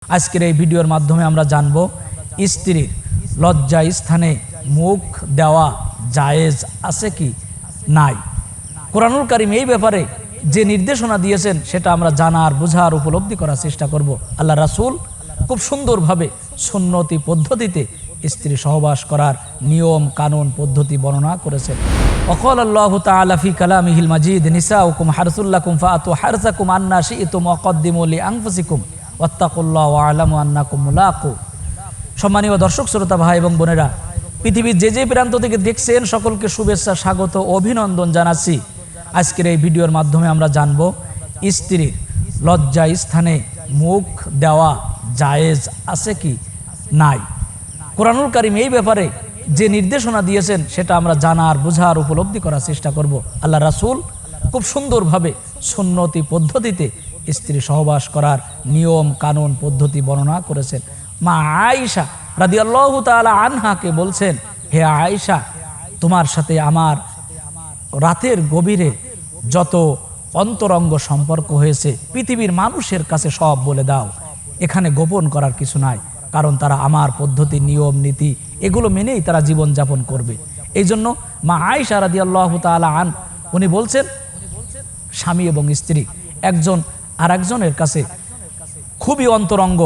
আজকের এই ভিডিওর মাধ্যমে আমরা জানব স্ত্রীর লজ্জা স্থানে মুখ দেওয়া জায়েজ আছে কি নাই। কোরআনুল কারীম এই ব্যাপারে যে নির্দেশনা দিয়েছেন সেটা আমরা জানার বুঝার উপলব্ধি করার চেষ্টা করব। আল্লাহ রাসূল খুব সুন্দরভাবে সুন্নতি পদ্ধতিতে স্ত্রী সহবাস করার নিয়ম কানুন পদ্ধতি বর্ণনা করেছেন। ওয়াকাল আল্লাহু তাআলা ফি কালামিহিল মাজিদ নিসাউকুম হারসুল লাকুম ফাআতু হারসাকুম আন্না শি'তুম ওয়াকদ্দিমু লিআনফুসিকুম ওয়াত্তাকুল্লাহ ওয়া'লামু আন্নাকুম মুলাকু। সম্মানীয় দর্শক শ্রোতা ভাই এবং বোনেরা, পৃথিবীর যে প্রান্ত থেকে দেখছেন সকলকে শুভেচ্ছা স্বাগত অভিনন্দন জানাচ্ছি। আজকের এই ভিডিওর মাধ্যমে আমরা জানব স্ত্রীর লজ্জা স্থানে মুখ দেওয়া জায়েজ আছে কি নাই। কোরআনুল কারীম এই ব্যাপারে যে নির্দেশনা দিয়েছেন সেটা আমরা জানার বুঝার উপলব্ধি করার চেষ্টা করব। আল্লাহ রাসূল খুব সুন্দরভাবে সুন্নতি পদ্ধতিতে স্ত্রী সহবাস করার নিয়ম কানুন পদ্ধতি বর্ণনা করেছেন। মা আয়েশা রাদিয়াল্লাহু তাআলা আনহাকে বলছেন, হে আয়েশা, তোমার সাথে আমার রাতের গভীরে যত অন্তরঙ্গ সম্পর্ক হয়েছে পৃথিবীর মানুষের কাছে সব বলে দাও, এখানে গোপন করার কিছু নাই, কারণ তারা আমার পদ্ধতি নিয়ম নীতি এগুলো মেনেই তারা জীবনযাপন করবে। এই জন্য মা আয়েশা রাদিয়াল্লাহু তাআলা উনি বলছেন, স্বামী এবং স্ত্রী একজন আরেকজনের কাছে খুবই অন্তরঙ্গ,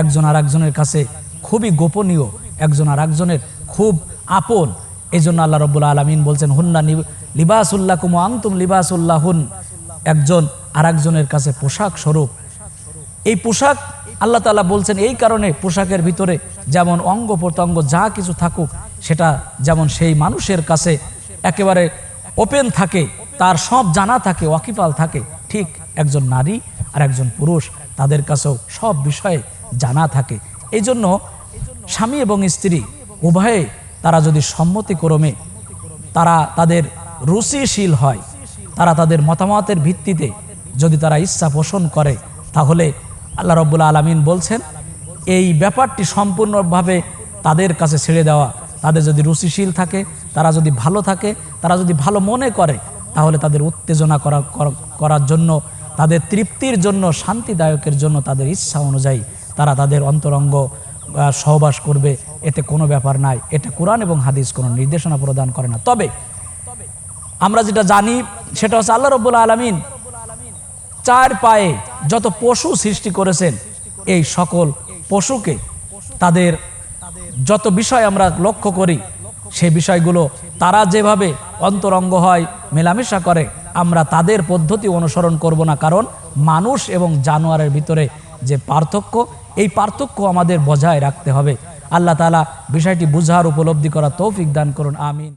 একজন আরেকজনের কাছে খুবই গোপনীয়, একজন আরেকজনের খুব আপন। এই জন্য আল্লাহ রাব্বুল আলামিন বলছেন, হুন্না লিবাসুল লাকুম ওয়া আনতুম লিবাসুল লাহুন, একজন আরেকজনের কাছে পোশাক স্বরূপ। এই পোশাক আল্লাহ তাআলা বলছেন এই কারণে পোশাকের ভিতরে যেমন অঙ্গ প্রত্যঙ্গ যা কিছু থাকুক সেটা যেমন সেই মানুষের কাছে একেবারে ওপেন থাকে, তার সব জানা থাকে, ওয়াকিফাল থাকে, ঠিক একজন নারী আর একজন পুরুষ তাদের কাছেও সব বিষয়ে জানা থাকে। এই জন্য স্বামী এবং স্ত্রী উভয়ে তারা যদি সম্মতিক্রমে তারা তাদের রুচিশীল হয়, তারা তাদের মতামতের ভিত্তিতে যদি তারা ইচ্ছা পোষণ করে, তাহলে আল্লাহ রাব্বুল আলামিন বলছেন এই ব্যাপারটি সম্পূর্ণভাবে তাদের কাছে ছেড়ে দেওয়া। তাদের যদি রুচিশীল থাকে, তারা যদি ভালো থাকে, তারা যদি ভালো মনে করে, তাহলে তাদের উত্তেজনা করার জন্য, তাদের তৃপ্তির জন্য, শান্তিদায়কের জন্য তাদের ইচ্ছা অনুযায়ী তারা তাদের অন্তরঙ্গ সহবাস করবে, এতে কোনো ব্যাপার নাই। এটা কোরআন এবং হাদিস কোনো নির্দেশনা প্রদান করে না। তবে আমরা যেটা জানি সেটা হচ্ছে আল্লাহ রাব্বুল আলামিন চার পায়ে যত পশু সৃষ্টি করেছেন, এই সকল পশুকে তাদের যত বিষয় আমরা লক্ষ্য করি সেই বিষয়গুলো তারা যেভাবে অন্তরঙ্গ হয় মেলামেশা করে, আমরা তাদের পদ্ধতি অনুসরণ করব না, কারণ মানুষ এবং জানোয়ারের ভিতরে যে পার্থক্য, এই পার্থক্য আমাদের বজায় রাখতে হবে। আল্লাহ তাআলা বিষয়টি বুঝার উপলব্ধি করার তৌফিক দান করুন, আমিন।